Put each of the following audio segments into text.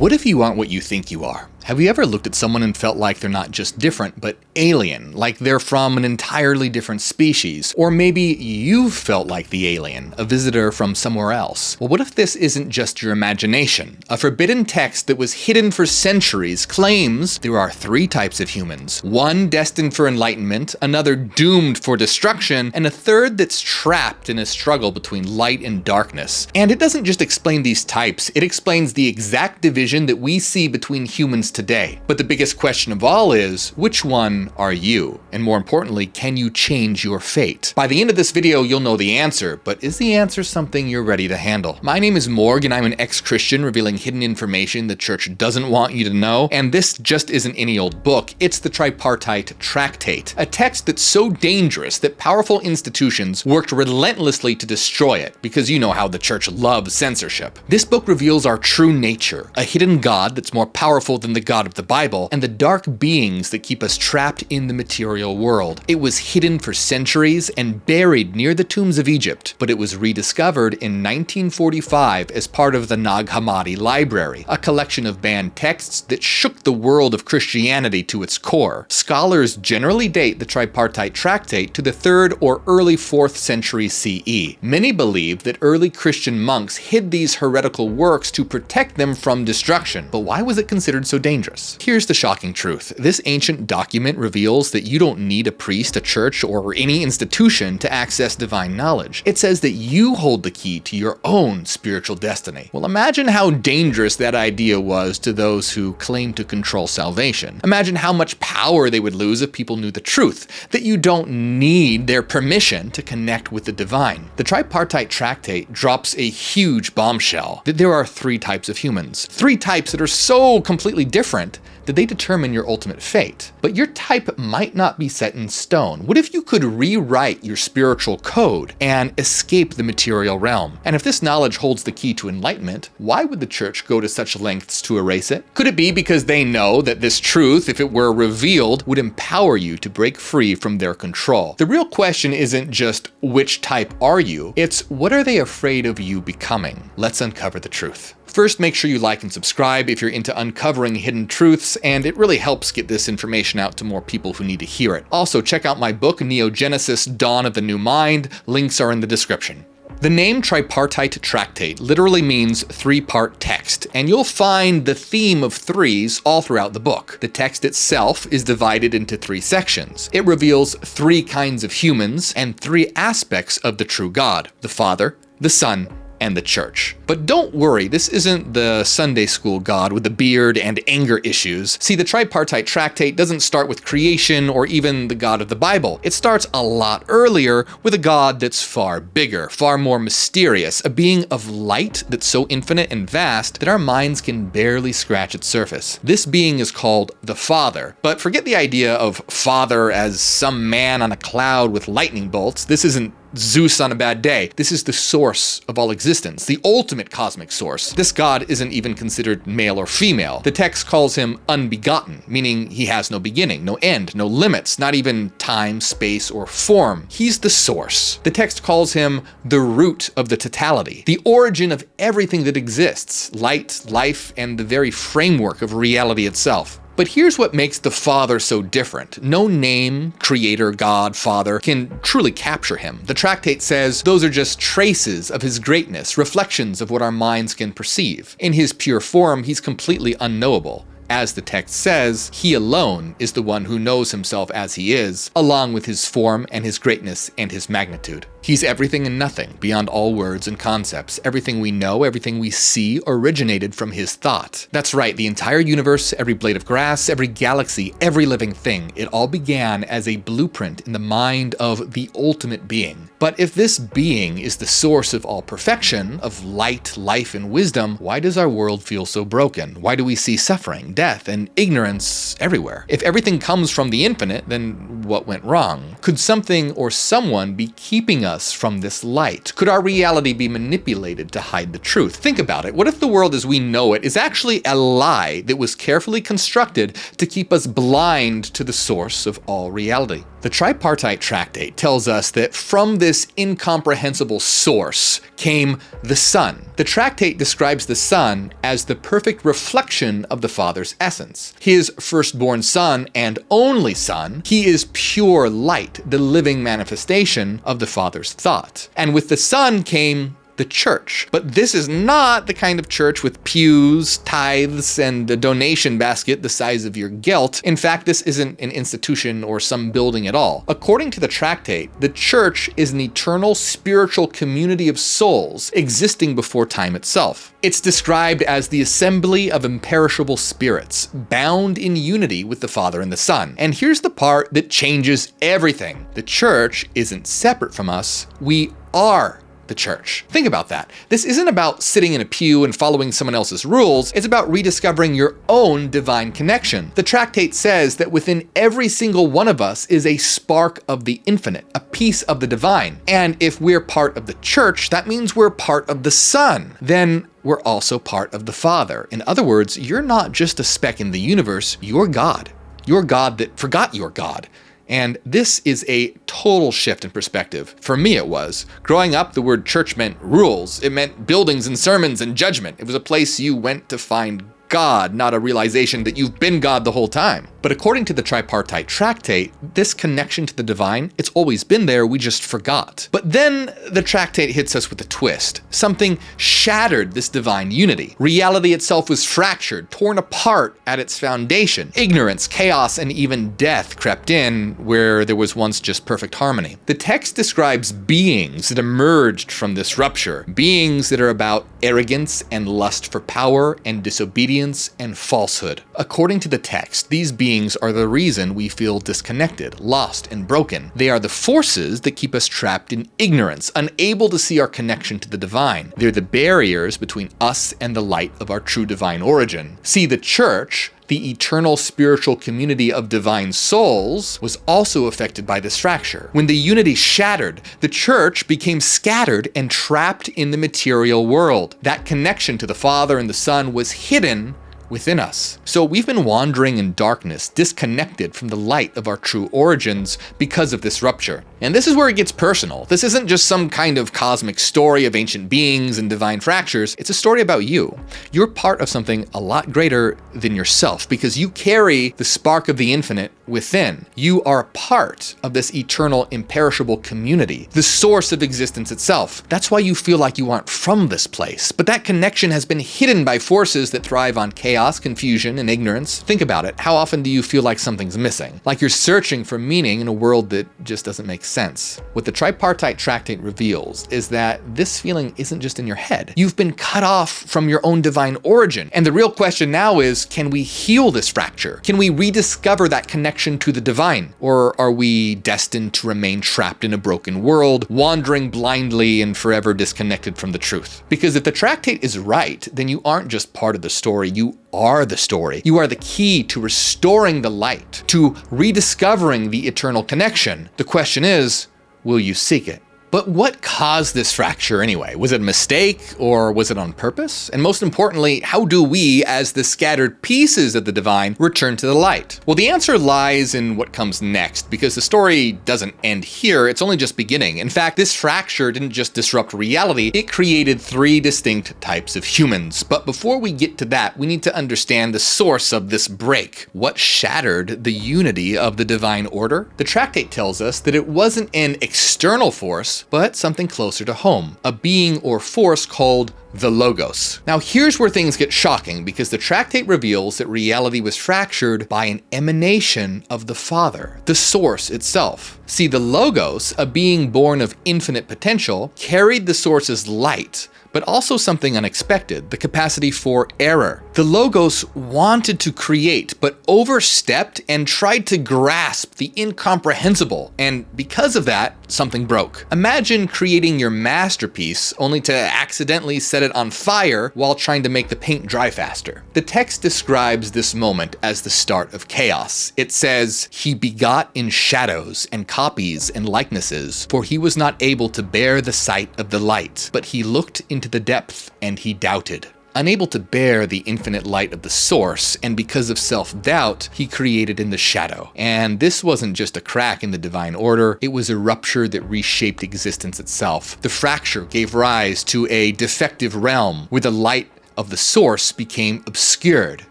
What if you aren't what you think you are? Have you ever looked at someone and felt like they're not just different, but alien, like they're from an entirely different species? Or maybe you've felt like the alien, a visitor from somewhere else. Well, what if this isn't just your imagination? A forbidden text that was hidden for centuries claims there are three types of humans. One destined for enlightenment, another doomed for destruction, and a third that's trapped in a struggle between light and darkness. And it doesn't just explain these types, it explains the exact division that we see between humans today. But the biggest question of all is, which one are you? And more importantly, can you change your fate? By the end of this video, you'll know the answer, but is the answer something you're ready to handle? My name is Morgue, and I'm an ex-Christian revealing hidden information the church doesn't want you to know. And this just isn't any old book, it's the Tripartite Tractate, a text that's so dangerous that powerful institutions worked relentlessly to destroy it, because you know how the church loves censorship. This book reveals our true nature, a hidden God that's more powerful than the God of the Bible, and the dark beings that keep us trapped in the material world. It was hidden for centuries and buried near the tombs of Egypt, but it was rediscovered in 1945 as part of the Nag Hammadi Library, a collection of banned texts that shook the world of Christianity to its core. Scholars generally date the Tripartite Tractate to the 3rd or early 4th century CE. Many believe that early Christian monks hid these heretical works to protect them from destruction. But why was it considered so dangerous? Here's the shocking truth. This ancient document reveals that you don't need a priest, a church, or any institution to access divine knowledge. It says that you hold the key to your own spiritual destiny. Well, imagine how dangerous that idea was to those who claim to control salvation. Imagine how much power they would lose if people knew the truth, that you don't need their permission to connect with the divine. The Tripartite Tractate drops a huge bombshell, that there are three types of humans. Three types that are so completely different that they determine your ultimate fate. But your type might not be set in stone. What if you could rewrite your spiritual code and escape the material realm? And if this knowledge holds the key to enlightenment, why would the church go to such lengths to erase it? Could it be because they know that this truth, if it were revealed, would empower you to break free from their control? The real question isn't just which type are you, it's what are they afraid of you becoming? Let's uncover the truth. First, make sure you like and subscribe if you're into uncovering hidden truths, and it really helps get this information out to more people who need to hear it. Also, check out my book, Neogenesis: Dawn of the New Mind. Links are in the description. The name Tripartite Tractate literally means three-part text, and you'll find the theme of threes all throughout the book. The text itself is divided into three sections. It reveals three kinds of humans and three aspects of the true God: the Father, the Son, and the church. But don't worry, this isn't the Sunday school God with the beard and anger issues. See, the Tripartite Tractate doesn't start with creation or even the God of the Bible. It starts a lot earlier with a God that's far bigger, far more mysterious, a being of light that's so infinite and vast that our minds can barely scratch its surface. This being is called the Father, but forget the idea of Father as some man on a cloud with lightning bolts. This isn't Zeus on a bad day. This is the source of all existence, the ultimate cosmic source. This God isn't even considered male or female. The text calls him unbegotten, meaning he has no beginning, no end, no limits, not even time, space, or form. He's the source. The text calls him the root of the totality, the origin of everything that exists, light, life, and the very framework of reality itself. But here's what makes the Father so different. No name, creator, God, Father, can truly capture him. The tractate says those are just traces of his greatness, reflections of what our minds can perceive. In his pure form, he's completely unknowable. As the text says, he alone is the one who knows himself as he is, along with his form and his greatness and his magnitude. He's everything and nothing, beyond all words and concepts. Everything we know, everything we see, originated from his thought. That's right, the entire universe, every blade of grass, every galaxy, every living thing, it all began as a blueprint in the mind of the ultimate being. But if this being is the source of all perfection, of light, life, and wisdom, why does our world feel so broken? Why do we see suffering, death, and ignorance everywhere? If everything comes from the infinite, then what went wrong? Could something or someone be keeping us from this light? Could our reality be manipulated to hide the truth? Think about it. What if the world as we know it is actually a lie that was carefully constructed to keep us blind to the source of all reality? The tripartite tractate tells us that from this incomprehensible source came the Son. The tractate describes the Son as the perfect reflection of the Father's essence. His firstborn Son and only Son, he is pure light, the living manifestation of the Father's thought. And with the Son came the church. But this is not the kind of church with pews, tithes, and a donation basket the size of your gelt. In fact, this isn't an institution or some building at all. According to the tractate, the church is an eternal spiritual community of souls existing before time itself. It's described as the assembly of imperishable spirits, bound in unity with the Father and the Son. And here's the part that changes everything. The church isn't separate from us. We are the church. Think about that. This isn't about sitting in a pew and following someone else's rules. It's about rediscovering your own divine connection. The tractate says that within every single one of us is a spark of the infinite, a piece of the divine. And if we're part of the church, that means we're part of the Son. Then we're also part of the Father. In other words, you're not just a speck in the universe, you're God. You're God that forgot you're God. And this is a total shift in perspective. For me, it was. Growing up, the word church meant rules. It meant buildings and sermons and judgment. It was a place you went to find God, not a realization that you've been God the whole time. But according to the tripartite tractate, this connection to the divine, it's always been there, we just forgot. But then the tractate hits us with a twist. Something shattered this divine unity. Reality itself was fractured, torn apart at its foundation. Ignorance, chaos, and even death crept in where there was once just perfect harmony. The text describes beings that emerged from this rupture, beings that are about arrogance and lust for power and disobedience and falsehood. According to the text, these beings are the reason we feel disconnected, lost, and broken. They are the forces that keep us trapped in ignorance, unable to see our connection to the divine. They're the barriers between us and the light of our true divine origin. See, the church, the eternal spiritual community of divine souls, was also affected by this fracture. When the unity shattered, the church became scattered and trapped in the material world. That connection to the Father and the Son was hidden within us. So we've been wandering in darkness, disconnected from the light of our true origins because of this rupture. And this is where it gets personal. This isn't just some kind of cosmic story of ancient beings and divine fractures. It's a story about you. You're part of something a lot greater than yourself because you carry the spark of the infinite within. You are a part of this eternal, imperishable community, the source of existence itself. That's why you feel like you aren't from this place. But that connection has been hidden by forces that thrive on chaos, confusion, and ignorance. Think about it. How often do you feel like something's missing? Like you're searching for meaning in a world that just doesn't make sense. What the tripartite tractate reveals is that this feeling isn't just in your head. You've been cut off from your own divine origin. And the real question now is, can we heal this fracture? Can we rediscover that connection to the divine? Or are we destined to remain trapped in a broken world, wandering blindly and forever disconnected from the truth? Because if the tractate is right, then you aren't just part of the story, you are the story. You are the key to restoring the light, to rediscovering the eternal connection. The question is, will you seek it? But what caused this fracture anyway? Was it a mistake or was it on purpose? And most importantly, how do we, as the scattered pieces of the divine, return to the light? Well, the answer lies in what comes next, because the story doesn't end here, it's only just beginning. In fact, this fracture didn't just disrupt reality, it created 3 distinct types of humans. But before we get to that, we need to understand the source of this break. What shattered the unity of the divine order? The tractate tells us that it wasn't an external force, but something closer to home, a being or force called the Logos. Now here's where things get shocking, because the tractate reveals that reality was fractured by an emanation of the Father, the source itself. See, the Logos, a being born of infinite potential, carried the source's light, but also something unexpected, the capacity for error. The Logos wanted to create, but overstepped and tried to grasp the incomprehensible, and because of that, something broke. Imagine creating your masterpiece only to accidentally set it on fire while trying to make the paint dry faster. The text describes this moment as the start of chaos. It says, "He begot in shadows and copies and likenesses, for he was not able to bear the sight of the light, but he looked into the depth and he doubted." Unable to bear the infinite light of the source, and because of self-doubt, he created in the shadow. And this wasn't just a crack in the divine order, it was a rupture that reshaped existence itself. The fracture gave rise to a defective realm where the light of the source became obscured.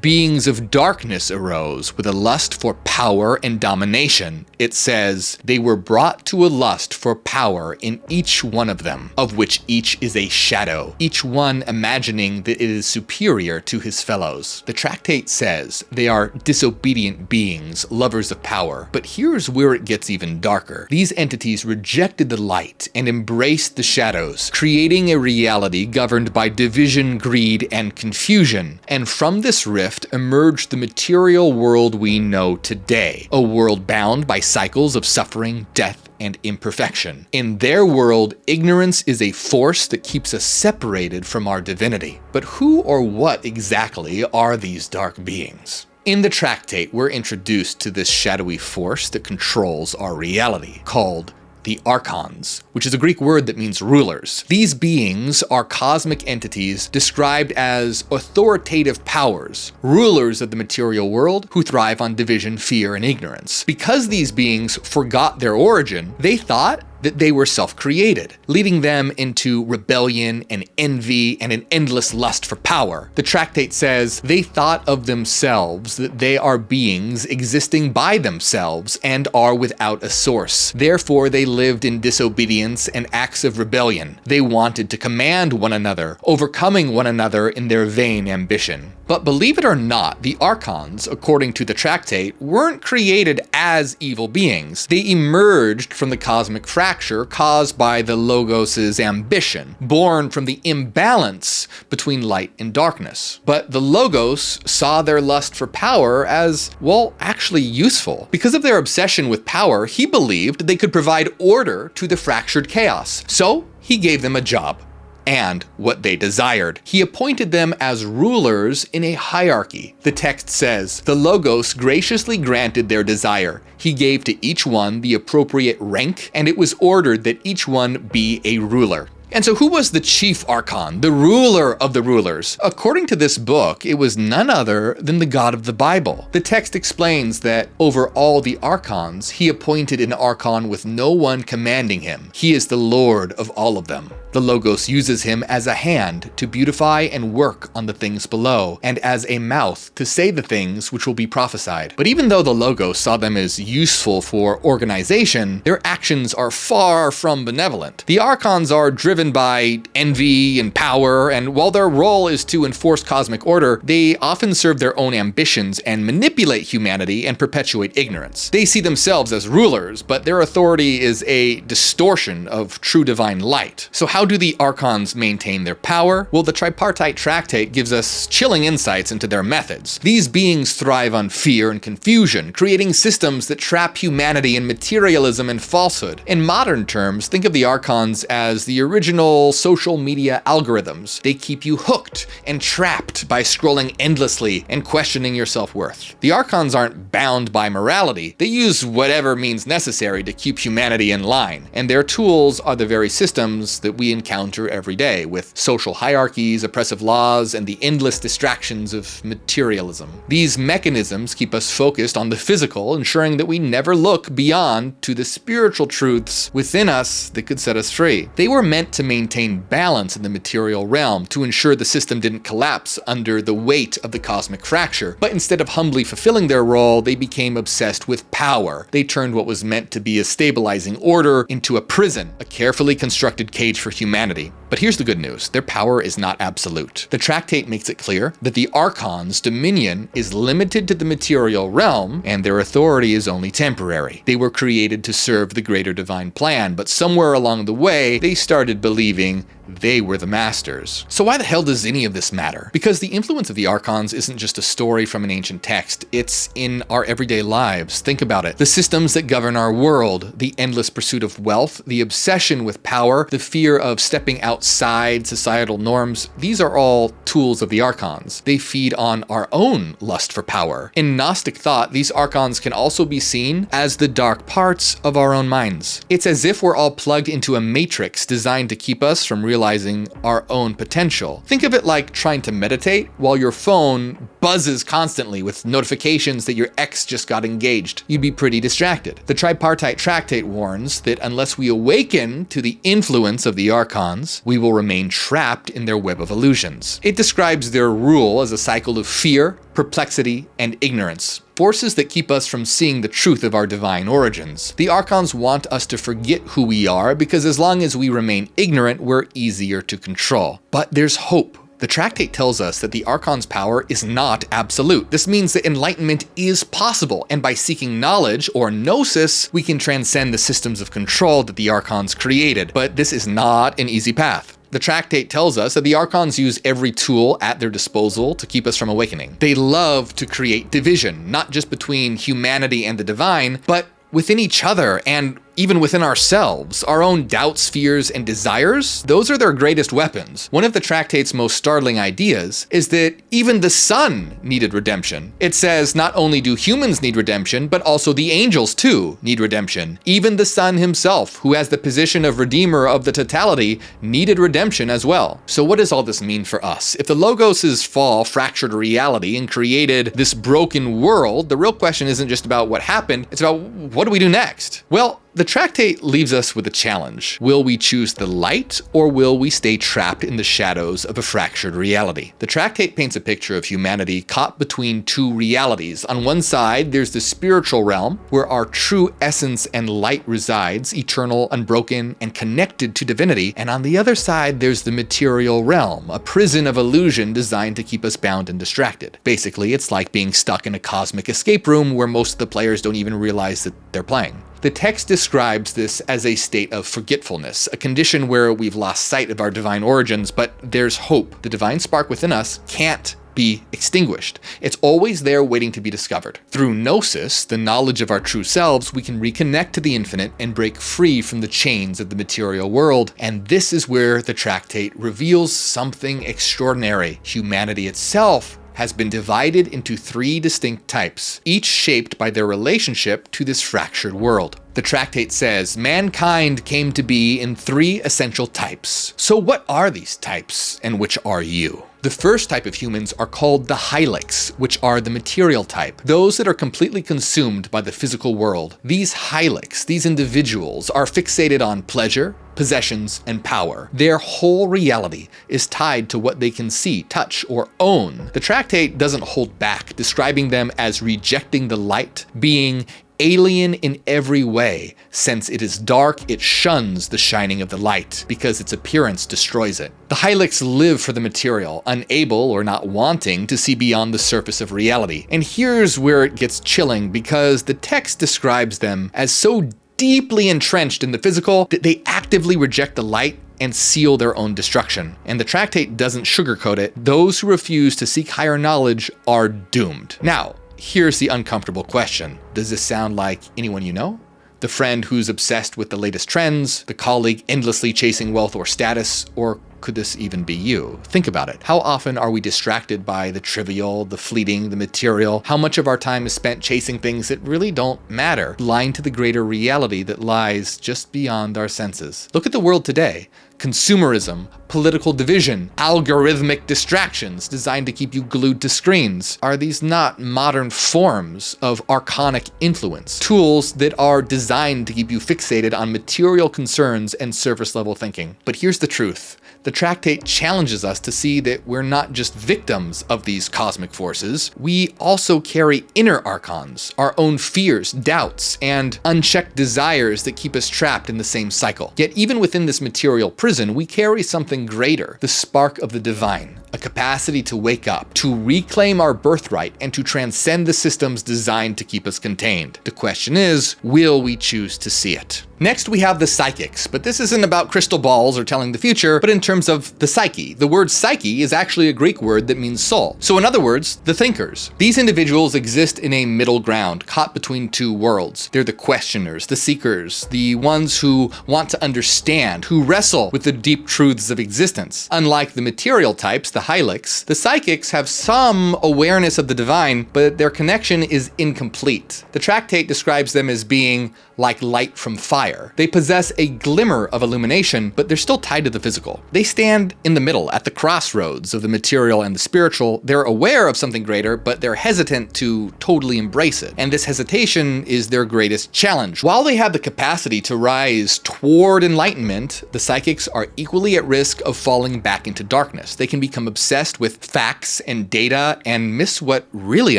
Beings of darkness arose with a lust for power and domination. It says, "They were brought to a lust for power in each one of them, of which each is a shadow, each one imagining that it is superior to his fellows." The tractate says they are disobedient beings, lovers of power. But here's where it gets even darker. These entities rejected the light and embraced the shadows, creating a reality governed by division, greed, and confusion. And from this rift emerged the material world we know today, a world bound by cycles of suffering, death, and imperfection. In their world, ignorance is a force that keeps us separated from our divinity. But who or what exactly are these dark beings? In the tractate, we're introduced to this shadowy force that controls our reality, called the Archons, which is a Greek word that means rulers. These beings are cosmic entities described as authoritative powers, rulers of the material world who thrive on division, fear, and ignorance. Because these beings forgot their origin, they thought that they were self-created, leading them into rebellion and envy and an endless lust for power. The tractate says they thought of themselves that they are beings existing by themselves and are without a source. Therefore, they lived in disobedience and acts of rebellion. They wanted to command one another, overcoming one another in their vain ambition. But believe it or not, the Archons, according to the tractate, weren't created as evil beings. They emerged from the cosmic fracture caused by the Logos' ambition, born from the imbalance between light and darkness. But the Logos saw their lust for power as, well, actually useful. Because of their obsession with power, he believed they could provide order to the fractured chaos. So he gave them a job. And what they desired. He appointed them as rulers in a hierarchy. The text says, "The Logos graciously granted their desire. He gave to each one the appropriate rank, and it was ordered that each one be a ruler." And so who was the chief Archon, the ruler of the rulers? According to this book, it was none other than the God of the Bible. The text explains that over all the Archons, he appointed an Archon with no one commanding him. He is the Lord of all of them. The Logos uses him as a hand to beautify and work on the things below, and as a mouth to say the things which will be prophesied. But even though the Logos saw them as useful for organization, their actions are far from benevolent. The Archons are driven by envy and power, and while their role is to enforce cosmic order, they often serve their own ambitions and manipulate humanity and perpetuate ignorance. They see themselves as rulers, but their authority is a distortion of true divine light. So how do the Archons maintain their power? Well, the tripartite tractate gives us chilling insights into their methods. These beings thrive on fear and confusion, creating systems that trap humanity in materialism and falsehood. In modern terms, think of the Archons as the original social media algorithms. They keep you hooked and trapped by scrolling endlessly and questioning your self-worth. The Archons aren't bound by morality. They use whatever means necessary to keep humanity in line, and their tools are the very systems that we encounter every day, with social hierarchies, oppressive laws, and the endless distractions of materialism. These mechanisms keep us focused on the physical, ensuring that we never look beyond to the spiritual truths within us that could set us free. They were meant to maintain balance in the material realm, to ensure the system didn't collapse under the weight of the cosmic fracture. But instead of humbly fulfilling their role, they became obsessed with power. They turned what was meant to be a stabilizing order into a prison, a carefully constructed cage for humanity. But here's the good news. Their power is not absolute. The tractate makes it clear that the Archons' dominion is limited to the material realm, and their authority is only temporary. They were created to serve the greater divine plan, but somewhere along the way, they started believing they were the masters. So why the hell does any of this matter? Because the influence of the Archons isn't just a story from an ancient text, it's in our everyday lives. Think about it. The systems that govern our world, the endless pursuit of wealth, the obsession with power, the fear of stepping outside societal norms, these are all tools of the Archons. They feed on our own lust for power. In Gnostic thought, these Archons can also be seen as the dark parts of our own minds. It's as if we're all plugged into a matrix designed to keep us from realizing our own potential. Think of it like trying to meditate while your phone buzzes constantly with notifications that your ex just got engaged. You'd be pretty distracted. The Tripartite Tractate warns that unless we awaken to the influence of the Archons, we will remain trapped in their web of illusions. It describes their rule as a cycle of fear, perplexity, and ignorance. Forces that keep us from seeing the truth of our divine origins. The Archons want us to forget who we are because as long as we remain ignorant, we're easier to control. But there's hope. The Tractate tells us that the Archon's power is not absolute. This means that enlightenment is possible, and by seeking knowledge, or gnosis, we can transcend the systems of control that the Archons created. But this is not an easy path. The Tractate tells us that the Archons use every tool at their disposal to keep us from awakening. They love to create division, not just between humanity and the divine, but within each other and even within ourselves. Our own doubts, fears, and desires, those are their greatest weapons. One of the Tractate's most startling ideas is that even the sun needed redemption. It says not only do humans need redemption, but also the angels too need redemption. Even the sun himself, who has the position of redeemer of the totality, needed redemption as well. So what does all this mean for us? If the Logos' fall fractured reality and created this broken world, the real question isn't just about what happened, it's about what do we do next? Well, the Tractate leaves us with a challenge. Will we choose the light, or will we stay trapped in the shadows of a fractured reality? The Tractate paints a picture of humanity caught between two realities. On one side, there's the spiritual realm, where our true essence and light resides, eternal, unbroken, and connected to divinity. And on the other side, there's the material realm, a prison of illusion designed to keep us bound and distracted. Basically, it's like being stuck in a cosmic escape room where most of the players don't even realize that they're playing. The text describes this as a state of forgetfulness, a condition where we've lost sight of our divine origins, but there's hope. The divine spark within us can't be extinguished. It's always there waiting to be discovered. Through gnosis, the knowledge of our true selves, we can reconnect to the infinite and break free from the chains of the material world. And this is where the Tractate reveals something extraordinary. Humanity itself has been divided into three distinct types, each shaped by their relationship to this fractured world. The Tractate says mankind came to be in three essential types. So what are these types, and which are you? The first type of humans are called the Thehilx, which are the material type, those that are completely consumed by the physical world. These Thehilx, these individuals, are fixated on pleasure, possessions, and power. Their whole reality is tied to what they can see, touch, or own. The Tractate doesn't hold back, describing them as rejecting the light, being alien in every way. Since it is dark, it shuns the shining of the light, because its appearance destroys it. The Thehilx live for the material, unable or not wanting to see beyond the surface of reality. And here's where it gets chilling, because the text describes them as so deeply entrenched in the physical that they actively reject the light and seal their own destruction. And the Tractate doesn't sugarcoat it. Those who refuse to seek higher knowledge are doomed. Now, here's the uncomfortable question. Does this sound like anyone you know? The friend who's obsessed with the latest trends, the colleague endlessly chasing wealth or status, or could this even be you? Think about it. How often are we distracted by the trivial, the fleeting, the material? How much of our time is spent chasing things that really don't matter, blind to the greater reality that lies just beyond our senses? Look at the world today. Consumerism, political division, algorithmic distractions designed to keep you glued to screens. Are these not modern forms of archonic influence? Tools that are designed to keep you fixated on material concerns and surface level thinking. But here's the truth. The Tractate challenges us to see that we're not just victims of these cosmic forces, we also carry inner archons, our own fears, doubts, and unchecked desires that keep us trapped in the same cycle. Yet even within this material prison, we carry something greater, the spark of the divine, a capacity to wake up, to reclaim our birthright, and to transcend the systems designed to keep us contained. The question is, will we choose to see it? Next, we have the psychics, but this isn't about crystal balls or telling the future, but in terms terms of the psyche. The word psyche is actually a Greek word that means soul. So in other words, the thinkers. These individuals exist in a middle ground, caught between two worlds. They're the questioners, the seekers, the ones who want to understand, who wrestle with the deep truths of existence. Unlike the material types, the Thehilx, the psychics have some awareness of the divine, but their connection is incomplete. The tractate describes them as being like light from fire. They possess a glimmer of illumination, but they're still tied to the physical. They stand in the middle, at the crossroads of the material and the spiritual. They're aware of something greater, but they're hesitant to totally embrace it. And this hesitation is their greatest challenge. While they have the capacity to rise toward enlightenment, the psychics are equally at risk of falling back into darkness. They can become obsessed with facts and data and miss what really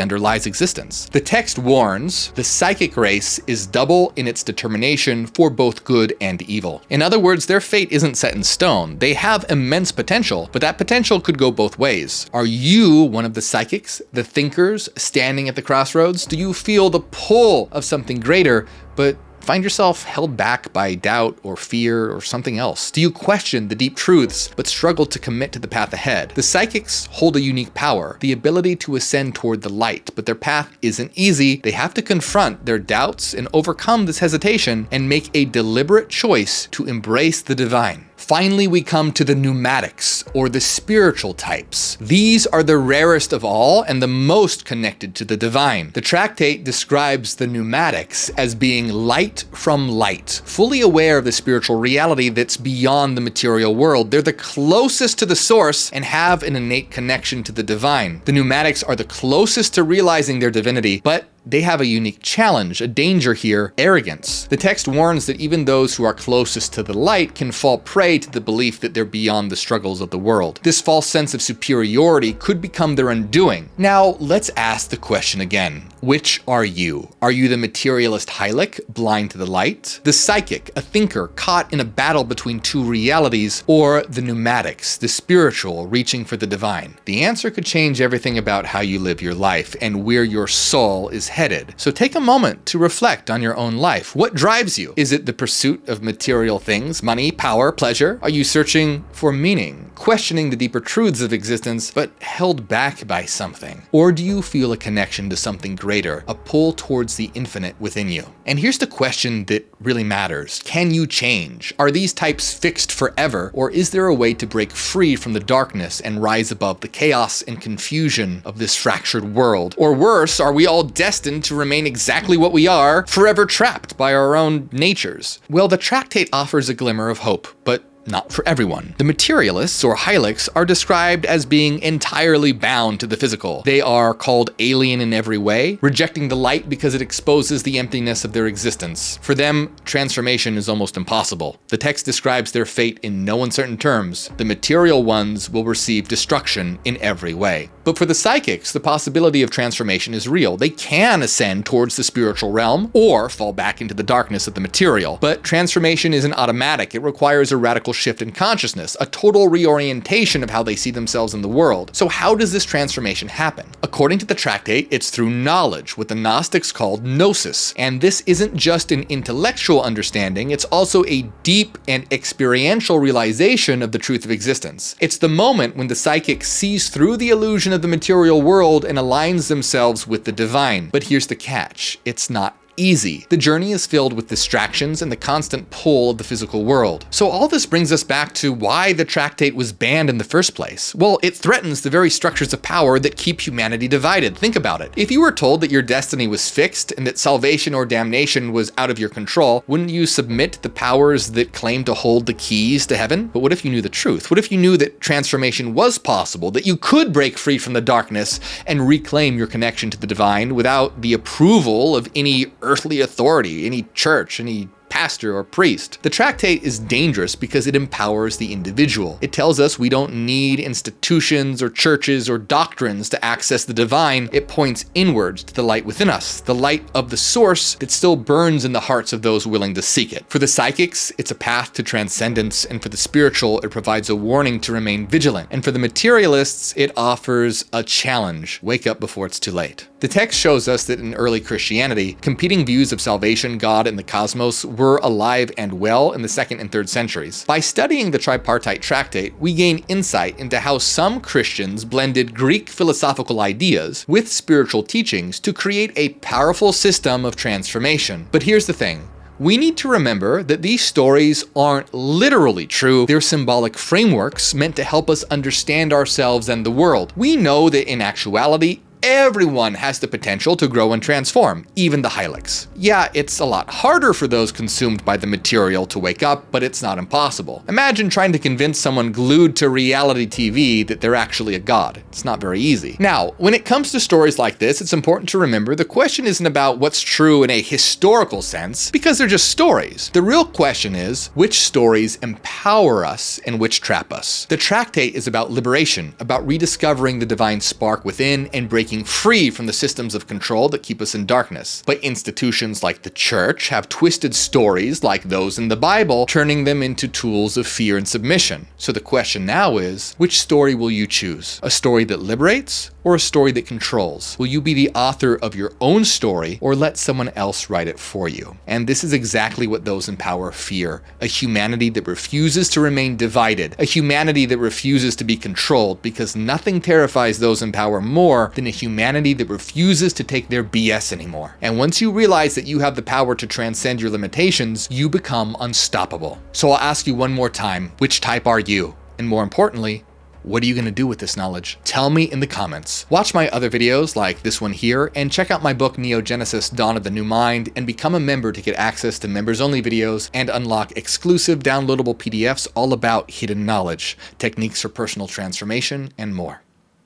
underlies existence. The text warns the psychic race is double in its determination for both good and evil. In other words, their fate isn't set in stone. They have immense potential, but that potential could go both ways. Are you one of the psychics, the thinkers, standing at the crossroads? Do you feel the pull of something greater, but find yourself held back by doubt or fear or something else? Do you question the deep truths but struggle to commit to the path ahead? The psychics hold a unique power, the ability to ascend toward the light, but their path isn't easy. They have to confront their doubts and overcome this hesitation and make a deliberate choice to embrace the divine. Finally, we come to the pneumatics, or the spiritual types. These are the rarest of all and the most connected to the divine. The tractate describes the pneumatics as being light from light, fully aware of the spiritual reality that's beyond the material world. They're the closest to the source and have an innate connection to the divine. The pneumatics are the closest to realizing their divinity, but they have a unique challenge, a danger here: arrogance. The text warns that even those who are closest to the light can fall prey to the belief that they're beyond the struggles of the world. This false sense of superiority could become their undoing. Now, let's ask the question again. Which are you? Are you the materialist Thehilx, blind to the light? The psychic, a thinker caught in a battle between two realities? Or the pneumatics, the spiritual, reaching for the divine? The answer could change everything about how you live your life and where your soul is headed. So take a moment to reflect on your own life. What drives you? Is it the pursuit of material things, money, power, pleasure? Are you searching for meaning, questioning the deeper truths of existence, but held back by something? Or do you feel a connection to something greater, a pull towards the infinite within you? And here's the question that really matters. Can you change? Are these types fixed forever, or is there a way to break free from the darkness and rise above the chaos and confusion of this fractured world? Or worse, are we all destined to remain exactly what we are, forever trapped by our own natures? Well, the tractate offers a glimmer of hope, but not for everyone. The materialists, or Thehilx, are described as being entirely bound to the physical. They are called alien in every way, rejecting the light because it exposes the emptiness of their existence. For them, transformation is almost impossible. The text describes their fate in no uncertain terms. The material ones will receive destruction in every way. But for the psychics, the possibility of transformation is real. They can ascend towards the spiritual realm or fall back into the darkness of the material. But transformation isn't automatic. It requires a radical shift in consciousness, a total reorientation of how they see themselves in the world. So how does this transformation happen? According to the tractate, it's through knowledge, what the Gnostics called gnosis. And this isn't just an intellectual understanding, it's also a deep and experiential realization of the truth of existence. It's the moment when the psychic sees through the illusion of the material world and aligns themselves with the divine. But here's the catch: it's not easy. The journey is filled with distractions and the constant pull of the physical world. So all this brings us back to why the tractate was banned in the first place. Well, it threatens the very structures of power that keep humanity divided. Think about it. If you were told that your destiny was fixed and that salvation or damnation was out of your control, wouldn't you submit to the powers that claim to hold the keys to heaven? But what if you knew the truth? What if you knew that transformation was possible, that you could break free from the darkness and reclaim your connection to the divine without the approval of any earthly authority, any church, any pastor or priest? The tractate is dangerous because it empowers the individual. It tells us we don't need institutions or churches or doctrines to access the divine. It points inwards to the light within us, the light of the source that still burns in the hearts of those willing to seek it. For the psychics, it's a path to transcendence, and for the spiritual, it provides a warning to remain vigilant. And for the materialists, it offers a challenge: wake up before it's too late. The text shows us that in early Christianity, competing views of salvation, God, and the cosmos were were alive and well in the 2nd and 3rd centuries. By studying the tripartite tractate, we gain insight into how some Christians blended Greek philosophical ideas with spiritual teachings to create a powerful system of transformation. But here's the thing. We need to remember that these stories aren't literally true. They're symbolic frameworks meant to help us understand ourselves and the world. We know that in actuality, everyone has the potential to grow and transform, even the Thehilx. Yeah, it's a lot harder for those consumed by the material to wake up, but it's not impossible. Imagine trying to convince someone glued to reality TV that they're actually a god. It's not very easy. Now, when it comes to stories like this, it's important to remember the question isn't about what's true in a historical sense, because they're just stories. The real question is, which stories empower us and which trap us? The tractate is about liberation, about rediscovering the divine spark within and breaking free from the systems of control that keep us in darkness. But institutions like the church have twisted stories like those in the Bible, turning them into tools of fear and submission. So the question now is, which story will you choose? A story that liberates or a story that controls? Will you be the author of your own story or let someone else write it for you? And this is exactly what those in power fear. A humanity that refuses to remain divided. A humanity that refuses to be controlled, because nothing terrifies those in power more than a humanity that refuses to take their BS anymore. And once you realize that you have the power to transcend your limitations, you become unstoppable. So I'll ask you one more time, which type are you? And more importantly, what are you going to do with this knowledge? Tell me in the comments. Watch my other videos like this one here, and check out my book Neogenesis Dawn of the New Mind, and become a member to get access to members-only videos and unlock exclusive downloadable PDFs all about hidden knowledge, techniques for personal transformation, and more.